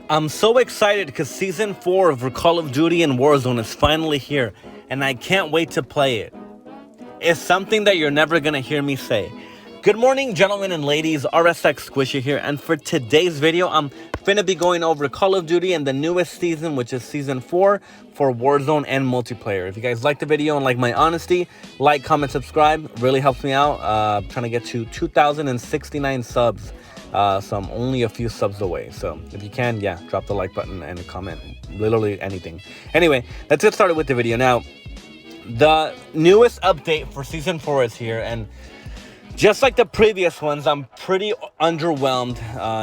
I'm so excited because Season 4 of Call of Duty and Warzone is finally here, and I can't wait to play it. It's something that you're never going to hear me say. Good morning, gentlemen and ladies, RSX Squishy here, and for today's video, I'm finna be going over Call of Duty and the newest season, which is Season 4 for Warzone and multiplayer. If you guys like the video and like my honesty, like, comment, subscribe. Really helps me out. Trying to get to 2,069 subs. So I'm only a few subs away. So if you can, yeah, drop the like button and comment. Literally anything. Anyway, let's get started with the video. Now, the newest update for Season 4 is here, and just like the previous ones, I'm pretty underwhelmed,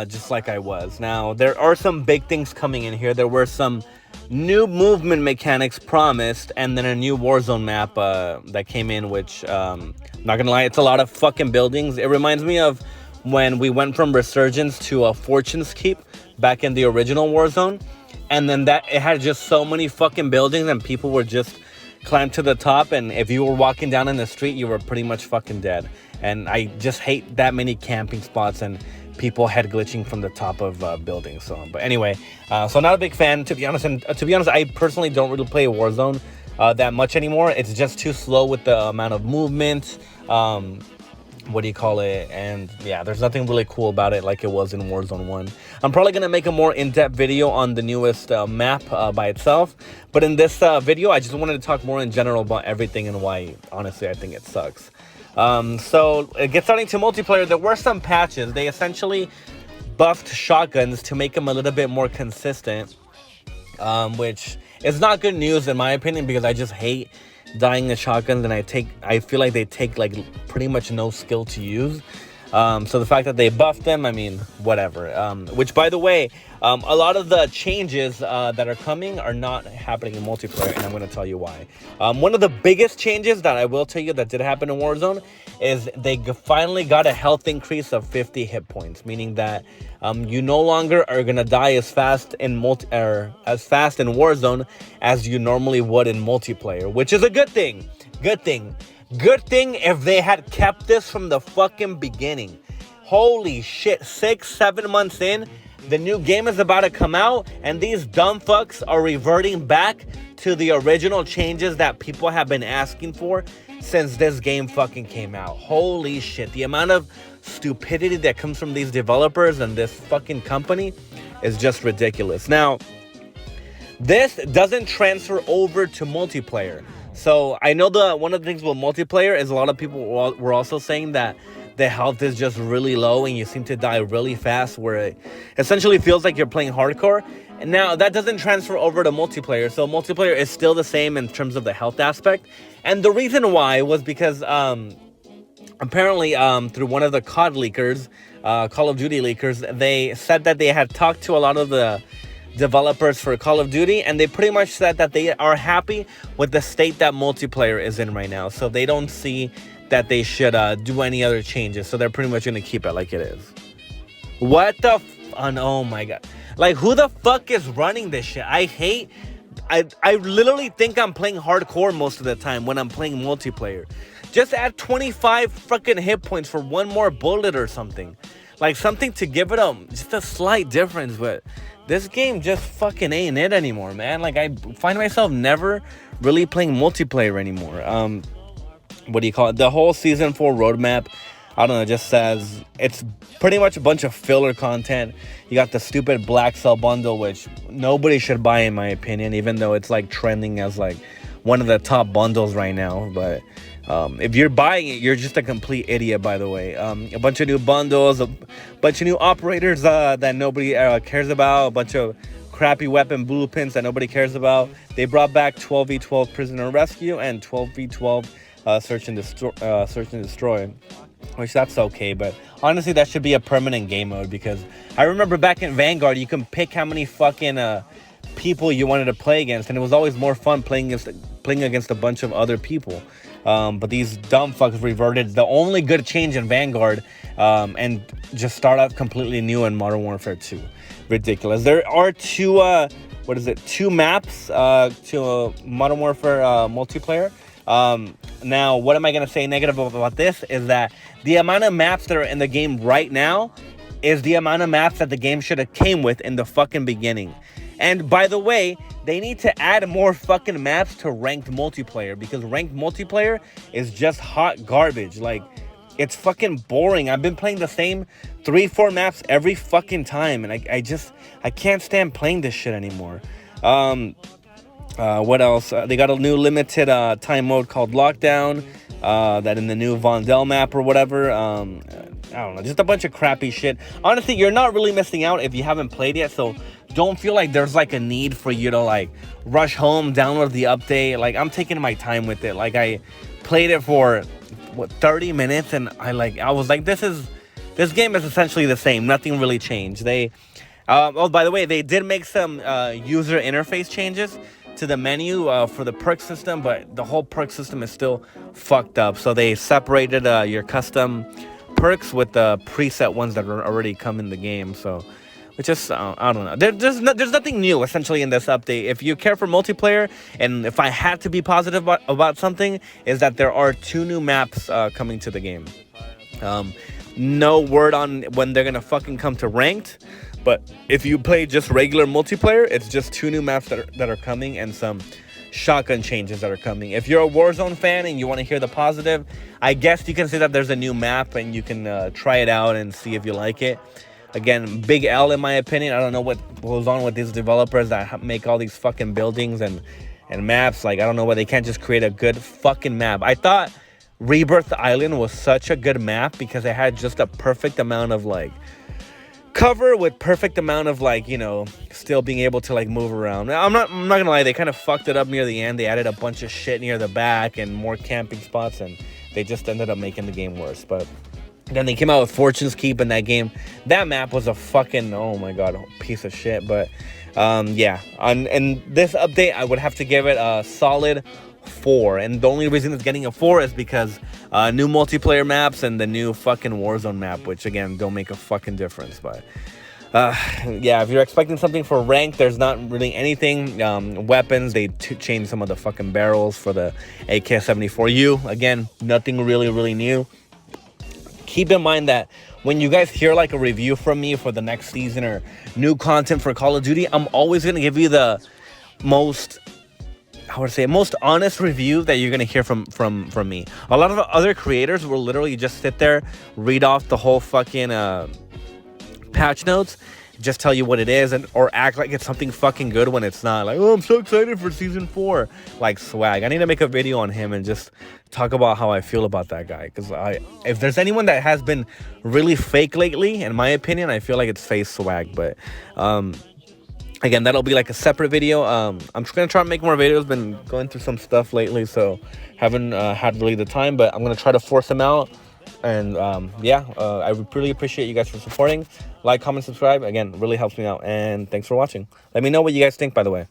just like I was. Now, there are some big things coming in here. There were some new movement mechanics promised, and then a new Warzone map that came in, which, not gonna lie, it's a lot of fucking buildings. It reminds me of when we went from Resurgence to Fortune's Keep back in the original Warzone. And then it had just so many fucking buildings, and people were just climbed to the top, and if you were walking down in the street, you were pretty much fucking dead. And I just hate that many camping spots and people head glitching from the top of buildings. So, but anyway, so not a big fan, to be honest. And to be honest, I personally don't really play Warzone that much anymore. It's just too slow with the amount of movement. What do you call it? And yeah, there's nothing really cool about it like it was in Warzone 1. I'm probably gonna make a more in-depth video on the newest map by itself, but in this video I just wanted to talk more in general about everything and why honestly I think it sucks. So it gets starting to multiplayer. There were some patches. They essentially buffed shotguns to make them a little bit more consistent, which is not good news in my opinion, because I just hate dying in shotguns, and I feel like they take like pretty much no skill to use. So the fact that they buffed them, I mean, whatever. Which, by the way, a lot of the changes that are coming are not happening in multiplayer, and I'm going to tell you why. One of the biggest changes that I will tell you that did happen in Warzone is they finally got a health increase of 50 hit points, meaning that you no longer are going to die as fast in Warzone as you normally would in multiplayer, which is a good thing. Good thing if they had kept this from the fucking beginning. Holy shit, 6-7 months in, the new game is about to come out, and these dumb fucks are reverting back to the original changes that people have been asking for since this game fucking came out. Holy shit, the amount of stupidity that comes from these developers and this fucking company is just ridiculous. Now, this doesn't transfer over to multiplayer. So I know one of the things with multiplayer is a lot of people were also saying that the health is just really low and you seem to die really fast, where it essentially feels like you're playing hardcore. And now that doesn't transfer over to multiplayer. So multiplayer is still the same in terms of the health aspect. And the reason why was because apparently through one of the COD leakers, Call of Duty leakers, they said that they had talked to a lot of the developers for Call of Duty, and they pretty much said that they are happy with the state that multiplayer is in right now. So they don't see that they should do any other changes. So they're pretty much going to keep it like it is. What the oh my god. Like, who the fuck is running this shit? I literally think I'm playing hardcore most of the time when I'm playing multiplayer. Just add 25 fucking hit points for one more bullet or something. Like, something to give it just a slight difference, but this game just fucking ain't it anymore, man. Like, I find myself never really playing multiplayer anymore. What do you call it? The whole Season 4 roadmap, I don't know, just says it's pretty much a bunch of filler content. You got the stupid Black Cell bundle, which nobody should buy in my opinion, even though it's like trending as like one of the top bundles right now. But if you're buying it, you're just a complete idiot, by the way. A bunch of new bundles, a bunch of new operators that nobody cares about, a bunch of crappy weapon blueprints that nobody cares about. They brought back 12v12 prisoner rescue and 12v12 search and destroy, which that's okay, but honestly that should be a permanent game mode, because I remember back in Vanguard you can pick how many fucking people you wanted to play against, and it was always more fun playing against a bunch of other people. But these dumb fucks reverted the only good change in Vanguard and just start out completely new in Modern Warfare 2. Ridiculous. There are two maps to Modern Warfare multiplayer. Now, what am I going to say negative about this is that the amount of maps that are in the game right now is the amount of maps that the game should have came with in the fucking beginning. And by the way, they need to add more fucking maps to ranked multiplayer, because ranked multiplayer is just hot garbage. Like, it's fucking boring. I've been playing the same 3-4 maps every fucking time, and I can't stand playing this shit anymore. What else? They got a new limited time mode called Lockdown, that in the new Vondel map or whatever. I don't know, just a bunch of crappy shit. Honestly, you're not really missing out if you haven't played yet, so don't feel like there's like a need for you to like rush home, download the update. Like, I'm taking my time with it. Like, I played it for 30 minutes, and I was like, this game is essentially the same. Nothing really changed. They oh, by the way, they did make some user interface changes to the menu for the perk system, but the whole perk system is still fucked up. So they separated your custom perks with the preset ones that are already come in the game. So it's just I don't know. There's nothing new essentially in this update. If you care for multiplayer, and if I had to be positive about something, is that there are 2 new maps coming to the game. No word on when they're gonna fucking come to ranked, but if you play just regular multiplayer, it's just 2 new maps that are coming, and some shotgun changes that are coming. If you're a Warzone fan and you want to hear the positive, I guess you can say that there's a new map and you can try it out and see if you like it. Again, big L in my opinion. I don't know what goes on with these developers that make all these fucking buildings and maps. Like, I don't know why they can't just create a good fucking map. I thought Rebirth Island was such a good map because it had just a perfect amount of like cover with perfect amount of like, you know, still being able to like move around. I'm not gonna lie, they kind of fucked it up near the end. They added a bunch of shit near the back and more camping spots, and they just ended up making the game worse. But then they came out with Fortune's Keep in that game. That map was a fucking, oh my god, piece of shit. But yeah, and this update, I would have to give it a solid 4, and the only reason it's getting a 4 is because new multiplayer maps and the new fucking Warzone map, which again don't make a fucking difference. But yeah, if you're expecting something for rank, there's not really anything. Weapons, they changed some of the fucking barrels for the AK-74U. Again, nothing really new. Keep in mind that when you guys hear like a review from me for the next season or new content for Call of Duty, I'm always gonna give you the most honest review that you're gonna hear from me. A lot of other creators will literally just sit there, read off the whole fucking patch notes, just tell you what it is, or act like it's something fucking good when it's not. Like, oh, I'm so excited for season 4. Like, swag. I need to make a video on him and just talk about how I feel about that guy, because if there's anyone that has been really fake lately, in my opinion, I feel like it's Face Swag. But again, that'll be like a separate video. I'm just gonna try to make more videos. Been going through some stuff lately, so haven't had really the time, but I'm gonna try to force them out. And yeah, I really appreciate you guys for supporting. Like, comment, subscribe. Again, really helps me out. And thanks for watching. Let me know what you guys think, by the way.